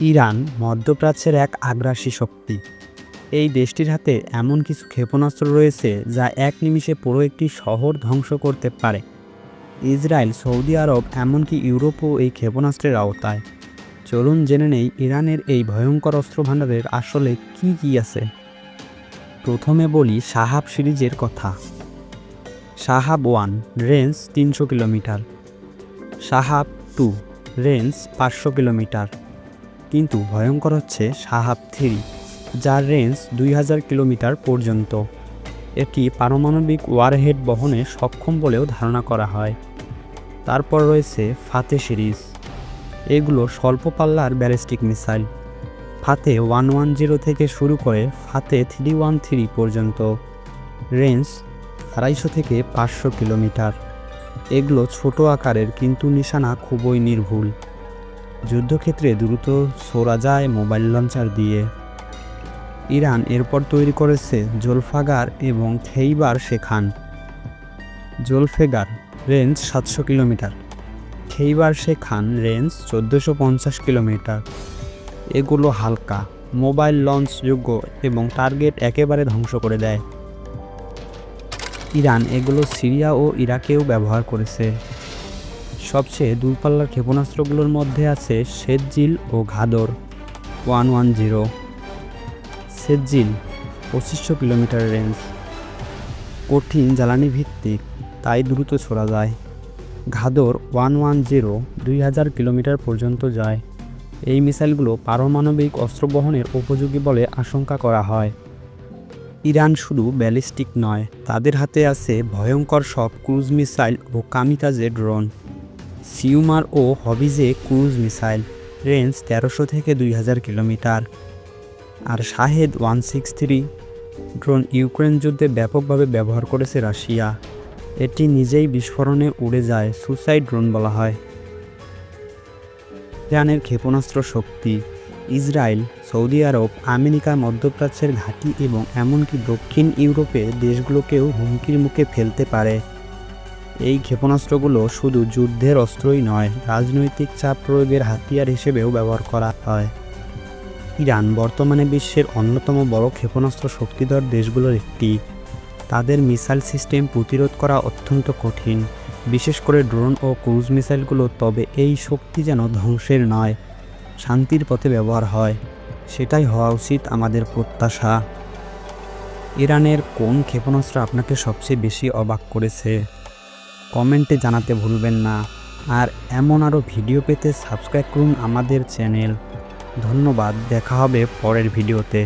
Iran মধ্যপ্রাচ্যের এক আগ্রাসী শক্তি। এই দেশটির হাতে এমন কিছু ক্ষেপণাস্ত্র রয়েছে যা এক নিমিষে পুরো একটি শহর ধ্বংস করতে পারে। ইসরায়েল, সৌদি আরব এমনকি ইউরোপও এই ক্ষেপণাস্ত্রের আওতায়। চলুন জেনে নেই ইরানের এই ভয়ঙ্কর অস্ত্রভাণ্ডারের আসলে কি আছে। প্রথমে বলি শাহাব সিরিজের কথা। Shahab 1 range 300 kilometre, Shahab 2 range 500 kilometre. কিন্তু ভয়ঙ্কর হচ্ছে শাহাব 3, যার রেঞ্জ 2000 কিলোমিটার পর্যন্ত। এটি পারমাণবিক ওয়ারহেড বহনে সক্ষম বলেও ধারণা করা হয়। তারপর রয়েছে ফাতে সিরিজ। এগুলো স্বল্প পাল্লার ব্যালিস্টিক মিসাইল। ফাতে 110 থেকে শুরু করে ফাতে 313 পর্যন্ত, রেঞ্জ 250 থেকে 500 কিলোমিটার। এগুলো ছোট আকারের কিন্তু নিশানা খুবই নির্ভুল। যুদ্ধক্ষেত্রে দ্রুত ছোড়া যায় মোবাইল লঞ্চার দিয়ে। ইরান এরপর তৈরি করেছে জোলফাগার এবং খেইবার শেখান। জোলফেগার রেঞ্জ 700 কিলোমিটার, খেইবার শেখান রেঞ্জ 1450 কিলোমিটার। এগুলো হালকা, মোবাইল লঞ্চযোগ্য এবং টার্গেট একেবারে ধ্বংস করে দেয়। ইরান এগুলো সিরিয়া ও ইরাকেও ব্যবহার করেছে। সবচেয়ে দূরপাল্লার ক্ষেপণাস্ত্রগুলোর মধ্যে আছে সেজ্জিল ও ঘাদর 110। সেজ্জিল 2500 কিলোমিটার রেঞ্জ, কঠিন জ্বালানি ভিত্তিক, তাই দ্রুত ছোড়া যায়। ঘাদর 110 2000 কিলোমিটার পর্যন্ত যায়। এই মিসাইলগুলো পারমাণবিক অস্ত্র বহনের উপযোগী বলে আশঙ্কা করা হয়। ইরান শুধু ব্যালিস্টিক নয়, তাদের হাতে আছে ভয়ঙ্কর সব ক্রুজ মিসাইল ও কামিকাজে ড্রোন। সিউমার ও হবিজে ক্রুজ মিসাইল, রেঞ্জ 1300 থেকে 2000 কিলোমিটার। আর শাহেদ 163 ড্রোন ইউক্রেন যুদ্ধে ব্যাপকভাবে ব্যবহার করেছে রাশিয়া। এটি নিজেই বিস্ফোরণে উড়ে যায়, সুসাইড ড্রোন বলা হয়। ইরানের ক্ষেপণাস্ত্র শক্তি। ইসরায়েল, সৌদি আরব, আমেরিকা মধ্যপ্রাচ্যের ঘাঁটি এবং এমনকি দক্ষিণ ইউরোপের দেশগুলোকেও হুমকির মুখে ফেলতে পারে। এই ক্ষেপণাস্ত্রগুলো শুধু যুদ্ধের অস্ত্রই নয়, রাজনৈতিক চাপ প্রয়োগের হাতিয়ার হিসেবেও ব্যবহার করা হয়। ইরান বর্তমানে বিশ্বের অন্যতম বড় ক্ষেপণাস্ত্র শক্তিধর দেশগুলোর একটি। তাদের মিসাইল সিস্টেম প্রতিরোধ করা অত্যন্ত কঠিন, বিশেষ করে ড্রোন ও ক্রুজ মিসাইলগুলো। তবে এই শক্তি যেন ধ্বংসের নয়, শান্তির পথে ব্যবহার হয়, সেটাই হওয়া উচিত আমাদের প্রত্যাশা। ইরানের কোন ক্ষেপণাস্ত্র আপনাকে সবচেয়ে বেশি অবাক করেছে কমেন্টে জানাতে ভুলবেন না। আর এমন আরও ভিডিও পেতে সাবস্ক্রাইব করুন আমাদের চ্যানেল। ধন্যবাদ, দেখা হবে পরের ভিডিওতে।